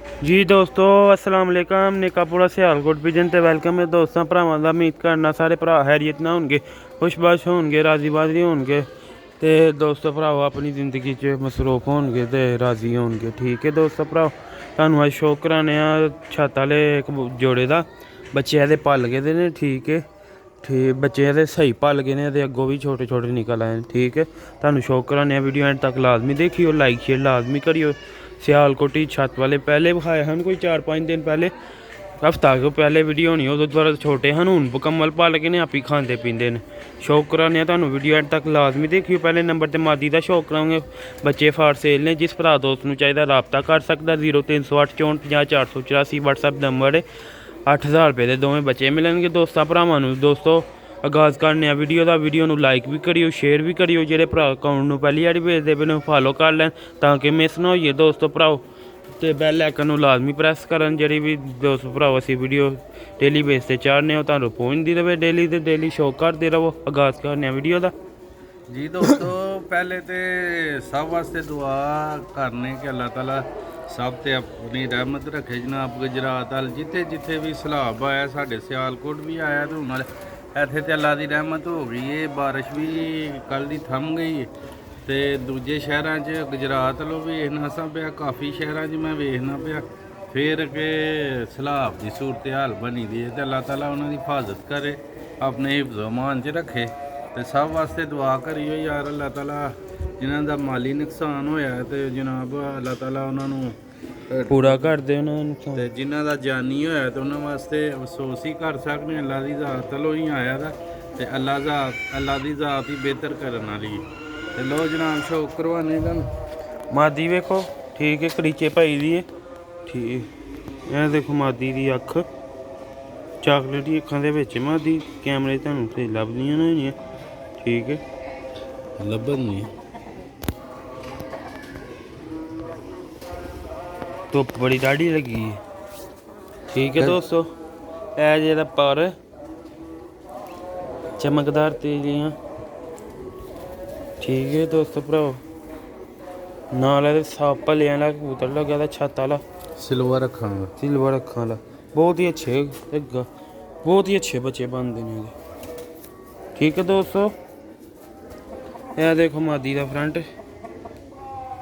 जी दोस्तों अस्सलाम वालेकुम निकापुरा सियालकोट विजन ते वेलकम है दोस्तों भरावां दा उम्मीद करना सारे भरा हैरियत ना होणगे खुशबाश होणगे राजी बाजी होणगे ते दोस्तों भराओ अपनी जिंदगी च मसरूफ होणगे ते राजी होणगे। ठीक है दोस्तों भराओ तुहानूं अज शो कराने छत्त आह्ले इक जोड़े दा बच्चे एह्दे पल गेदे ने। ठीक है ठीक बच्चे एह्दे स्हेई पल गए ने ते अग्गों भी छोटे छोटे निकल आए। ठीक है तुहानूं शो कराने वीडियो एंड तक लाजमी देखियो लाइक शेयर लाजमी करियो। सियालकोटी छत्त वाले पहले विखाए हैं कोई 4-5 दिन पहले हफ्ता को पहले वीडियो होनी उदों थोड़ा छोटे हैं हूँ मुकम्मल पाल के ने आप ही खाते पींदे ने। शौक कराने तुहानूं वीडियो एंड तक लाजमी देखियो। पहले नंबर ते मादी का शौक करांगे बच्चे फार सेल ने जिस भरा दोस्त नूं चाहिदा राबता कर सकदा 0308 64 50 484 WhatsApp नंबर है। 8000 रुपये के दोवें बच्चे मिलणगे दोस्तां भरावां नूं। दोस्तों आगाज़ करने वीडियो नूं लाइक भी करियो शेयर भी करियो जेह्ड़े भरा अकाउंट नूं पहली बारी भेजदे पे नूं फॉलो कर लैन ताकि मिस ना होइए दोस्तों भराओ ते बैल आइकन नूं लाजमी प्रैस करन जेह्ड़ी भी दोस्त भराओ असीं वीडियो डेली बेस ते चाढ़ने हो तुहानूं पहुंचदी रवे डेली ते डेली शो करदे रवो। आगाज़ करने वीडियो दा जी दोस्तों पहले तो सब वास्ते दुआ करने कि अल्लाह ताला सब ते अपनी रहमत रखे जनाब गुजरात अल जिथे जिथे भी सैलाब आया साढ़े सियालकोट भी आया तो हूँ इत्थे ते अल्लाह की रहमत हो गई है। बारिश भी कल दी थम गई है तो दूजे शहरों च गुजरात लो भी वेखना सा पिया काफ़ी शहरों च मैं वेखना पिया फिर के सैलाब की सूरत हाल बनी दी है तो अल्लाह ताला उन्होंने हिफाजत करे अपने हिफ्ज़ अमान च रखे तो सब वास्ते दुआ करियो यार अल्लाह ताला जिन्हों का माली नुकसान होया तो जनाब अल्लाह ताला उन्होंने पूरा कर दे ते जिन्हों का जानी होया तो उन्होंने वास्ते अफसोस ही कर सकते अल्लाह की ज़ात लो ही आया था तो अल्लाह की ज़ात ही बेहतर करने वाली तो लो जनाब शौक करवाने तुहानूं मादी वेखो। ठीक है करीचे पाई दी है ठीक यह देखो मादी की अख चाकलेटी अखां दे विच मादी कैमरे तुहानूं ते लभदियां होनियां। ठीक है लभन नहीं धुप्प बड़ी दाढ़ी लगी है। ठीक है दोस्तों ए जेह्ड़ा पर चमकदार तेलियां। ठीक है दोस्तों भराओ नाल एह्दे साफ भलेआं आह्ला कबूतर लग्गे दा छत्त आह्ला सिल्वर अखां दा सिल्वर अक्खां आह्ला बहुत ही अच्छे बहुत ही अच्छे बच्चे बनदे ने एह्दे। ठीक है दोस्तों यह देखो मादी का फ्रंट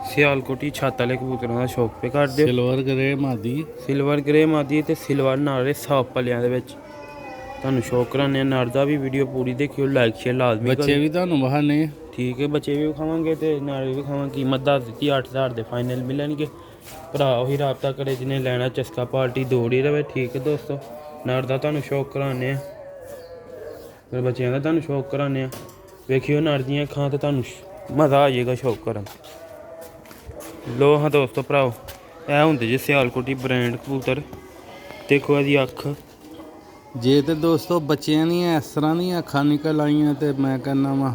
सियालकोटी छत्त आह्ले कबूतरें का शौक पे करदे सिल्वर ग्रे मादी ते सिल्वर नाल साफ भलेआं दे विच तुहानूं शौक कराने नर दा भी वीडियो पूरी देखियो लाइक शेयर लाजमी बच्चे भी तुहानूं वहाने। ठीक है बच्चे भी विखावांगे ते नर भी विखावांगे कीमत दस दित्ती 8000 दे फाइनल मिलणगे भरा उही राबता करे जिन्हें लैना चस्का पार्टी दौड़ी रवे। ठीक है दोस्तों नर दा तुहानूं शौक कराने फिर बच्चों का तुहानूं शौक कराने वेखियो नर दियां अखां ते तुहानूं मज़ा आ जाएगा शौक करन। लो हाँ दोस्तों भराओ ए होंदे जी सियालकोटी ब्रांड कबूतर देखो एह्दी अख जे तो दोस्तों बच्चों दियां इस तरह दी अखां निकल आइयां तो मैं कहना वा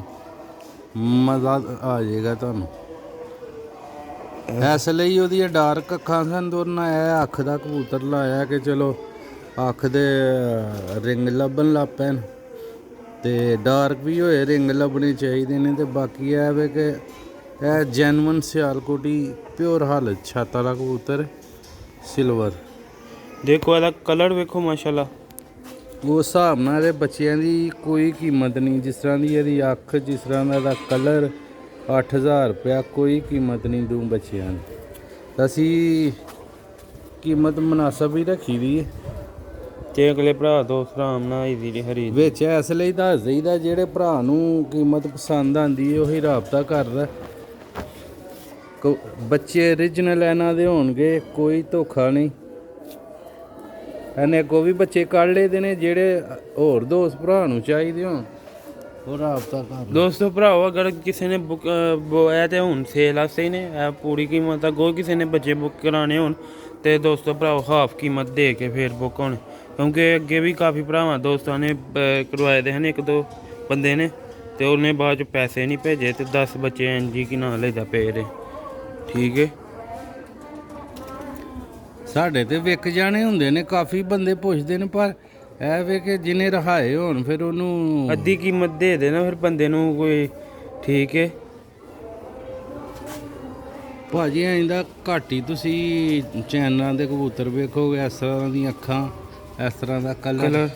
मज़ा आ जाएगा तुहानूं। इसलिए ओहदी डार्क अखां सन तो उन्हें अख का कबूतर लाया कि चलो अख दे रिंग लभन लग पे ते डार्क भी होए रिंग लभने चाहिए ने ते बाकी है वे कि यह जैनवन सियालकोटी प्योर हालत छत्त वाला कबूतर सिल्वर देखो एह्दा कलर वेखो माशाल्लाह उस हिसाब नाल बच्चों की कोई कीमत नहीं जिस तरह की यदि अख जिस तरह का कलर 8000 रुपया कोई कीमत नहीं दूँ बच्चों की असी कीमत मुनासब ही रखी दी है ते अगले भरा दोस्त आराम नाल ईजी खरीद बिच इसलिए दस देईदा जेह्ड़े भरा नूं कीमत पसंद आंदी है उही राबता करदा बच्चे ओरिजिनल इन्हां दे होणगे कोई धोखा नहीं। इन्हें अगों भी बच्चे कढ़ लेदे ने जेह्ड़े होर दोस्त भरा नूं चाहिदे होण ओह् राबता कर दोस्तों भराओ अगर किसी ने बुक है तो हूँ सेल आस्ते ही ने पूरी कीमत अगों किसी ने बच्चे बुक कराने होन तो दोस्तों भराओ हाफ कीमत दे के फिर बुक होने क्योंकि अगे भी काफ़ी भरावां दोस्तां ने करवाए दे हैं एक दो बंदे ने तो उन्हें बाद च पैसे नहीं भेजे तो 10 बच्चे जी कि ना लेदा पे दे। ठीक है साढ़े ते विक जाने हुंदे ने काफ़ी बंदे पुछदे ने पर ऐ वे कि जिन्हें रहाए होन फिर उन्होंने अद्धी कीमत दे देना फिर बंदे नूं कोई। ठीक है ਭਾਜੀ ਐਂਦਾ ਘੱਟ ਹੀ ਤੁਸੀਂ ਚੈਨਲਾਂ ਦੇ ਕਬੂਤਰ ਵੇਖੋਗੇ, ਇਸ ਤਰ੍ਹਾਂ ਦੀਆਂ ਅੱਖਾਂ, ਇਸ ਤਰ੍ਹਾਂ ਦਾ ਕਲਰ। ਕਲਰ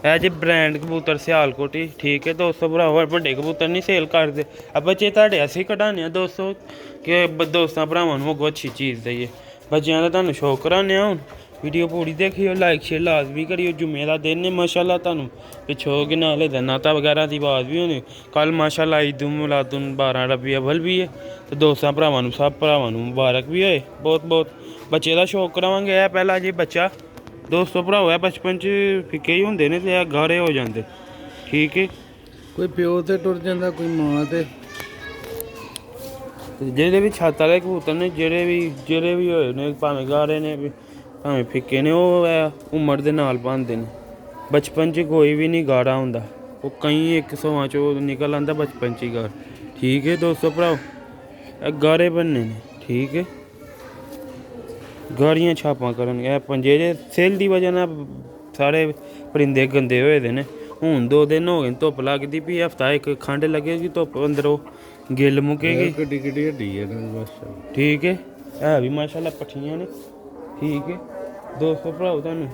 ਇਹ ਜੇ ਬ੍ਰਾਂਡ ਕਬੂਤਰ ਸਿਆਲਕੋਟ ਹੀ ਠੀਕ ਹੈ ਦੋਸਤੋ ਭਰਾਵੋ, ਵੱਡੇ ਕਬੂਤਰ ਨਹੀਂ ਸੇਲ ਕਰਦੇ ਆ ਬੱਚੇ ਤੁਹਾਡੇ ਅਸੀਂ ਕਢਾਉਂਦੇ ਆ ਦੋਸਤੋ ਕਿ ਦੋਸਤਾਂ ਭਰਾਵਾਂ ਨੂੰ ਅੱਗੋਂ ਅੱਛੀ ਚੀਜ਼ ਦਈਏ। ਬੱਚਿਆਂ ਦਾ ਤੁਹਾਨੂੰ ਸ਼ੌਕ ਕਰਾਉਂਦੇ ਆ। ਹੁਣ ਵੀਡੀਓ ਪੂਰੀ ਦੇਖਿਓ, ਲਾਈਕ ਸ਼ੇਅਰ ਲਾਜ਼ਮੀ ਕਰਿਓ। ਜੁਮੇ ਦਾ ਦਿਨ ਨੇ ਮਾਸ਼ਾਅੱਲਾ, ਤੁਹਾਨੂੰ ਪਿੱਛੋਂ ਕਿ ਨਾਲੇ ਨਾਤਾ ਵਗੈਰਾ ਦੀ ਆਵਾਜ਼ ਵੀ ਹੋਣੀ। ਕੱਲ ਮਾਸ਼ਾਅੱਲਾ ਈਦ ਮੁਲਾਦੁਨ 12 ਰਬੀ ਅਵਲ ਵੀ ਹੈ ਤੇ ਦੋਸਤਾਂ ਭਰਾਵਾਂ ਨੂੰ ਸਭ ਭਰਾਵਾਂ ਨੂੰ ਮੁਬਾਰਕ ਵੀ ਹੋਏ ਬਹੁਤ ਬਹੁਤ। ਬੱਚੇ ਦਾ ਸ਼ੌਕ ਕਰਾਵਾਂਗੇ। ਇਹ ਪਹਿਲਾਂ ਜੀ ਬੱਚਾ ਦੋਸਤੋ ਭਰਾਵੋ ਇਹ ਬਚਪਨ 'ਚ ਫਿੱਕੇ ਹੀ ਹੁੰਦੇ ਨੇ ਤੇ ਇਹ ਗਾਰੇ ਹੋ ਜਾਂਦੇ ਠੀਕ ਹੈ। ਕੋਈ ਪਿਓ ਤੇ ਟੁਰ ਜਾਂਦਾ, ਕੋਈ ਮਾਂ ਤੇ। ਜਿਹੜੇ ਵੀ ਛੱਤ ਵਾਲੇ ਕਬੂਤਰ ਨੇ ਜਿਹੜੇ ਵੀ ਹੋਏ ਨੇ, ਭਾਵੇਂ ਗਾਰੇ ਨੇ ਭਾਵੇਂ ਫਿੱਕੇ ਨੇ, ਉਹ ਉਮਰ ਦੇ ਨਾਲ ਬਣਦੇ ਨੇ। ਬਚਪਨ 'ਚ ਕੋਈ ਵੀ ਨਹੀਂ ਗਾਰਾ ਹੁੰਦਾ, ਉਹ ਕਈ 100 ਚੋਂ ਨਿਕਲ ਆਉਂਦਾ ਬਚਪਨ 'ਚ ਹੀ ਗਾਰ ਠੀਕ ਹੈ ਦੋਸਤੋ ਭਰਾਓ। ਇਹ ਗਾਰੇ ਬਣਨੇ ਨੇ ਠੀਕ ਹੈ, ਗਾਰੀਆਂ ਛਾਪਾਂ ਕਰਨਗੇ। ਇਹ ਪੰਜੇ ਦੇ ਸਿਲ ਦੀ ਵਜ੍ਹਾ ਨਾਲ ਸਾਰੇ ਪਰਿੰਦੇ ਗੰਦੇ ਹੋਏ ਦੇ ਨੇ। ਹੁਣ 2 ਦਿਨ ਹੋ ਗਏ ਧੁੱਪ ਲੱਗਦੀ ਪਈ, ਹਫਤਾ ਇੱਕ ਖੰਡ ਲੱਗੇਗੀ ਧੁੱਪ ਅੰਦਰੋਂ ਗਿੱਲ ਮੁੱਕੇਗੀ। ਕਿੱਡੀ ਕਿੱਡੀ ਹੱਡੀ ਹੈ ਮਾਸ਼ਾਅੱਲਾ ਠੀਕ ਹੈ, ਹੈ ਵੀ ਮਾਸ਼ਾਅੱਲਾ ਪੱਠੀਆਂ ਨੇ ਠੀਕ ਹੈ ਦੋਸਤੋ ਭਰਾਓ। ਤੁਹਾਨੂੰ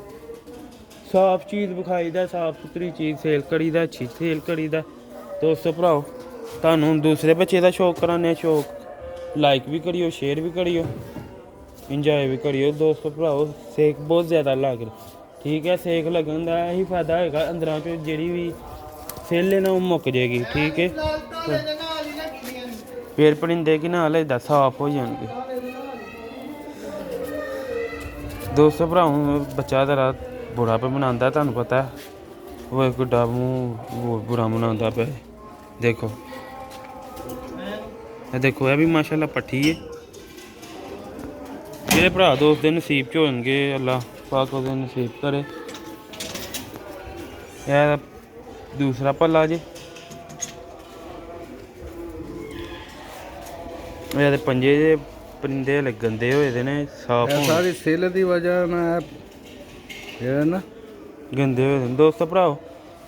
ਸਾਫ਼ ਚੀਜ਼ ਵਿਖਾਈਦਾ, ਸਾਫ਼ ਸੁਥਰੀ ਚੀਜ਼ ਸੇਲ ਕਰੀਦਾ, ਅੱਛੀ ਸੇਲ ਕਰੀਦਾ ਦੋਸਤੋ ਭਰਾਓ। ਤੁਹਾਨੂੰ ਦੂਸਰੇ ਬੱਚੇ ਦਾ ਸ਼ੌਕ ਕਰਾਉਂਦੇ ਸ਼ੌਕ ਲਾਈਕ ਵੀ ਕਰਿਓ, ਸ਼ੇਅਰ ਵੀ ਕਰਿਓ, ਇੰਜੋਏ ਵੀ ਕਰਿਓ ਦੋਸਤੋ ਭਰਾਓ। ਸੇਕ ਬਹੁਤ ਜ਼ਿਆਦਾ ਲੱਗ ਰਿਹਾ ਠੀਕ ਹੈ, ਸੇਕ ਲੱਗਣ ਦਾ ਇਹੀ ਫਾਇਦਾ ਹੋਏਗਾ ਅੰਦਰਾਂ 'ਚੋਂ ਜਿਹੜੀ ਵੀ ਸੇਲ ਹੈ ਨਾ ਉਹ ਮੁੱਕ ਜਾਏਗੀ ਠੀਕ ਹੈ। ਫਿਰ ਪਰਿੰਦੇ ਕਿ ਨਾਲ ਇੱਦਾਂ ਸਾਫ਼ ਹੋ ਜਾਣਗੇ ਦੋਸਤੋ ਭਰਾਓ। ਬੱਚਾ ਤੇਰਾ ਬੁਰਾ ਪੇ ਬਣਾਉਂਦਾ, ਤੁਹਾਨੂੰ ਪਤਾ ਉਹ ਇੱਕ ਗੁੱਡਾ ਮੂੰਹ ਬੁਰਾ ਬਣਾਉਂਦਾ ਪਿਆ। ਦੇਖੋ ਇਹ ਵੀ ਮਾਸ਼ਾਅੱਲਾ ਪੱਠੀ ਹੈ। ਜਿਹੜੇ ਭਰਾ ਦੋਸਤ ਦੇ ਨਸੀਬ 'ਚ ਹੋਣਗੇ ਅੱਲਾ ਪਾਕ ਉਹਦੇ ਨਸੀਬ ਕਰੇ। ਇਹ ਦੂਸਰਾ ਪੱਲਾ ਜੀ, ਇਹਦੇ ਪੰਜੇ ਜੇ ਪਰਿੰਦੇ ਗੰਦੇ ਹੋਏ ਦੇ ਨੇ, ਸਾਫ਼ ਹੋਣ ਸਾਰੀ ਸਿਲ ਦੀ ਵਜ੍ਹਾ ਨਾਲ ਜਿਹੜਾ ਨਾ ਗੰਦੇ ਹੋਏ ਨੇ ਦੋਸਤੋ ਭਰਾਓ।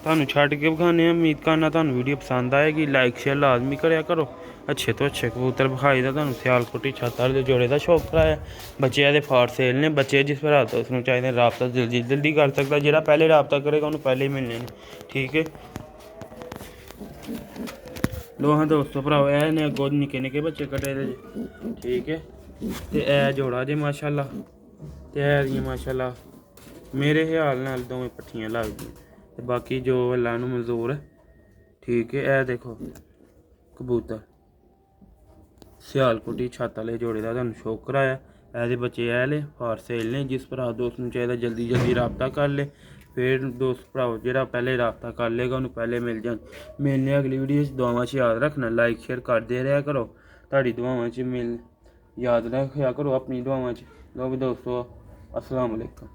ਤੁਹਾਨੂੰ ਛੱਡ ਕੇ ਵਿਖਾਉਂਦੇ ਹਾਂ। ਉਮੀਦ ਕਰਨਾ ਤੁਹਾਨੂੰ ਵੀਡੀਓ ਪਸੰਦ ਆਏਗੀ। ਲਾਈਕ ਸ਼ੇਅਰ ਲਾਜ਼ਮੀ ਕਰਿਆ ਕਰੋ। ਅੱਛੇ ਤੋਂ ਅੱਛੇ ਕਬੂਤਰ ਵਿਖਾਈ ਦਾ ਤੁਹਾਨੂੰ। ਸਿਆਲਕੋਟੀ ਛੱਤ ਵਾਲੇ ਦੇ ਜੋੜੇ ਦਾ ਸ਼ੌਕ ਕਰਾਇਆ। ਬੱਚਿਆਂ ਦੇ ਫਾੜ ਸੇਲ ਨੇ। ਬੱਚੇ ਜਿਸ ਭਰਾ ਤੋਂ ਉਸਨੂੰ ਚਾਹੀਦੇ ਰਾਬਤਾ ਜਲਦੀ ਕਰ ਸਕਦਾ। ਜਿਹੜਾ ਪਹਿਲੇ ਰਾਬਤਾ ਕਰੇਗਾ ਉਹਨੂੰ ਪਹਿਲੇ ਹੀ ਮਿਲਣੇ ਨੇ ਠੀਕ ਹੈ। ਲੋ ਹਾਂ ਦੋਸਤੋ ਭਰਾਓ, ਇਹ ਨੇ ਅੱਗੋਂ ਨਿੱਕੇ ਨਿੱਕੇ ਬੱਚੇ ਕੱਢੇ ਦੇ ਠੀਕ ਹੈ। ਤੇ ਇਹ ਜੋੜਾ ਜੇ ਮਾਸ਼ਾਅੱਲਾ, ਤੇ ਇਹ ਦੀਆਂ ਮਾਸ਼ਾਅੱਲਾ ਮੇਰੇ ਖਿਆਲ ਨਾਲ ਦੋਵੇਂ ਪੱਠੀਆਂ ਲੱਗਦੀਆਂ ਤੇ ਬਾਕੀ ਜੋ ਅੱਲਾ ਨੂੰ ਮਨਜ਼ੂਰ ਹੈ ਠੀਕ ਹੈ। ਇਹ ਦੇਖੋ ਕਬੂਤਰ ਸਿਆਲਕੋਟੀ ਛੱਤ ਵਾਲੇ ਜੋੜੇ ਦਾ ਤੁਹਾਨੂੰ ਸ਼ੌਕ ਕਰਾਇਆ। ਇਹਦੇ ਬੱਚੇ ਇਹ ਲੈ ਫਾਰ ਸੇਲ ਨੇ। ਜਿਸ ਭਰਾ ਦੋਸਤ ਨੂੰ ਚਾਹੀਦਾ ਜਲਦੀ ਰਾਬਤਾ ਕਰ ਲੈ। ਫਿਰ ਦੋਸਤ ਭਰਾਓ ਜਿਹੜਾ ਪਹਿਲੇ ਰਾਬਤਾ ਕਰ ਲੇਗਾ ਉਹਨੂੰ ਪਹਿਲੇ ਮਿਲ ਜਾਣ। ਮਿਲਨੇ ਅਗਲੀ ਵੀਡੀਓ 'ਚ। ਦੁਆਵਾਂ 'ਚ ਯਾਦ ਰੱਖਣਾ, ਲਾਈਕ ਸ਼ੇਅਰ ਕਰਦੇ ਰਿਹਾ ਕਰੋ। ਤੁਹਾਡੀ ਦੁਆਵਾਂ 'ਚ ਯਾਦ ਰੱਖਿਆ ਕਰੋ ਆਪਣੀ ਦੁਆਵਾਂ 'ਚ। ਲੋ ਵੀ ਦੋਸਤੋ, ਅਸਲਾਮ ਵਾਲੇਕੁਮ।